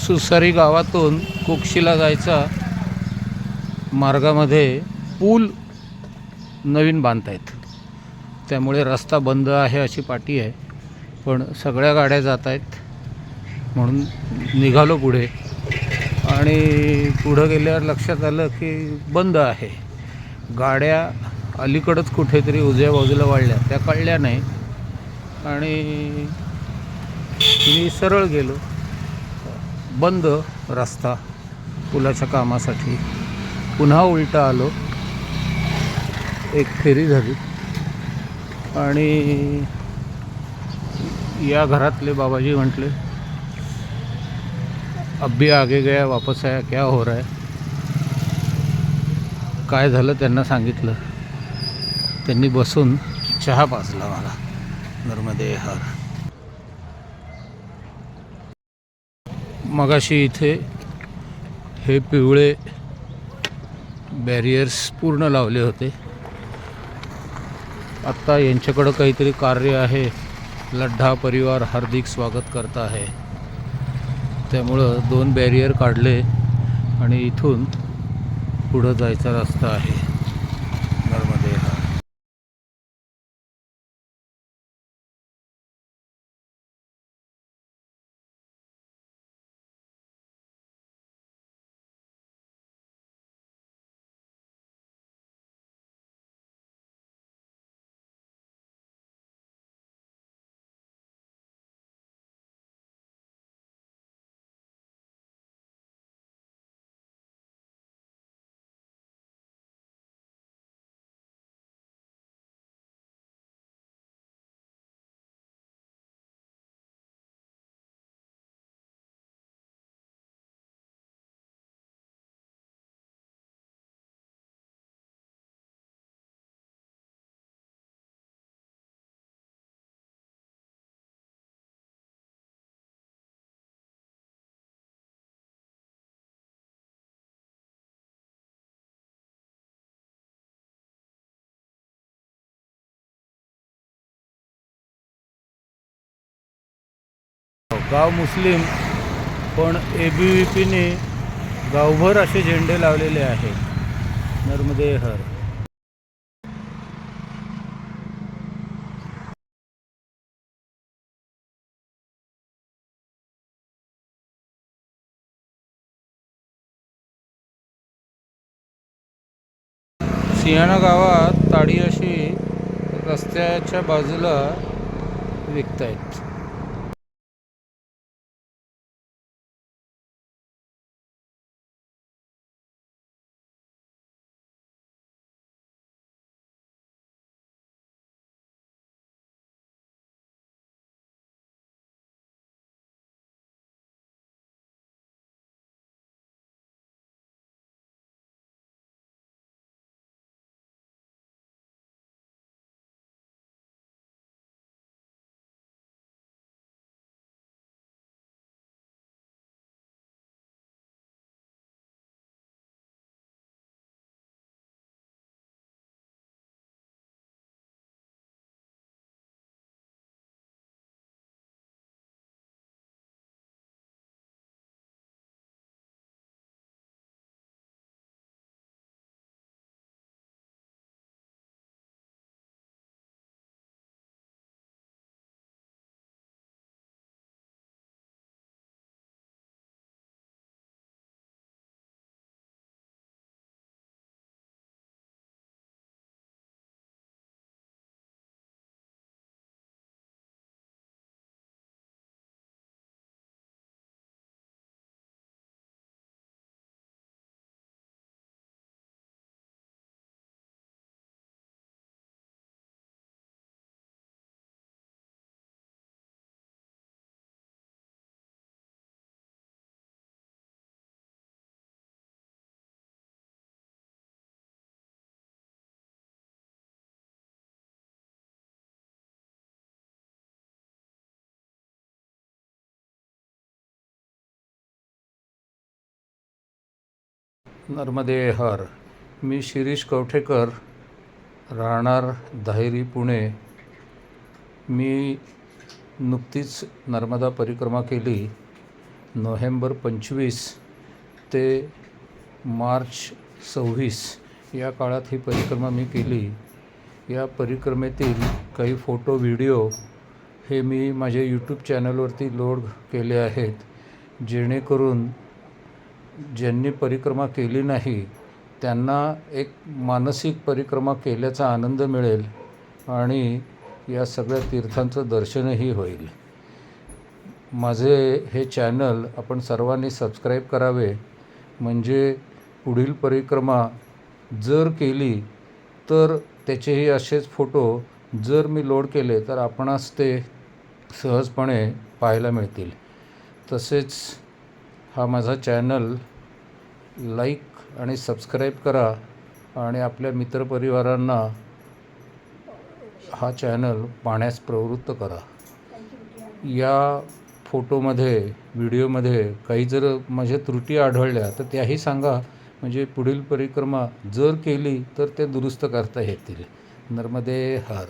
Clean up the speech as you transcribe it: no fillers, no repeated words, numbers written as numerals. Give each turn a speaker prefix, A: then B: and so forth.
A: सुसारी गावातून कुक्षीला जायचा मार्गामध्ये पूल नवीन बांधतायत, त्यामुळे रस्ता बंद आहे अशी पाटी आहे. पण सगळ्या गाड्या जात आहेत म्हणून निघालो पुढे, आणि पुढं गेल्यावर लक्षात आलं की बंद आहे. गाड्या अलीकडंच कुठेतरी उजव्या बाजूला वाढल्या, त्या कळल्या नाही आणि मी सरळ गेलो. बंद रस्ता पुलाच्या कामासाठी. पुन्हा उलटा आलो, एक फेरी झाली आणि या घरातले बाबाजी म्हटले, अभी आगे गया वापस आया, क्या हो रहा है. काय झालं त्यांना सांगितलं. त्यांनी बसून चहा पाजला मला. नर्मदे हर. मगाशी इथे हे पिवळे बॅरियर्स पूर्ण लावले होते. आत्ता यांच्याकडं काहीतरी कार्य आहे. लड्ढा परिवार हार्दिक स्वागत करता आहे, त्यामुळं 2 बॅरियर काढले आणि इथून पुढं जायचा रस्ता आहे. नर्मदे हर. गाव मुस्लिम, पण ABVPने गावभर असे झेंडे लावलेले आहेत. नर्मदे हर. सिंहाणा गावात ताडी अशी रस्त्याच्या बाजूला विकतायत. नर्मदे हर. मी शिरीष कवठेकर, राहणार धायरी, पुणे. मी नुकतीच नर्मदा परिक्रमा केली नोव्हेंबर 25 ते मार्च 26 या काळात ही परिक्रमा मी केली. या परिक्रमेतील काही फोटो व्हिडिओ हे मी माझ्या यूट्यूब चॅनलवरती लोड केले आहेत, जेणेकरून ज्यांनी परिक्रमा केली नाही त्यांना एक मानसिक परिक्रमा केल्याचा आनंद मिळेल आणि या सगळ्या तीर्थांचं दर्शनही होईल. माझे हे चॅनल आपण सर्वांनी सबस्क्राईब करावे, म्हणजे पुढील परिक्रमा जर केली तर त्याचेही असेच फोटो जर मी लोड केले तर आपणास ते सहजपणे पाहायला मिळतील. तसेच हा माझा चॅनल लाईक आणि सबस्क्राईब करा आणि आपल्या मित्रपरिवारांना हा चॅनल पाहण्यास प्रवृत्त करा. या फोटोमध्ये व्हिडिओमध्ये काही जर माझ्या त्रुटी आढळल्या तर त्याही सांगा, म्हणजे पुढील परिक्रमा जर केली तर ते दुरुस्त करता येतील. नर्मदे हर.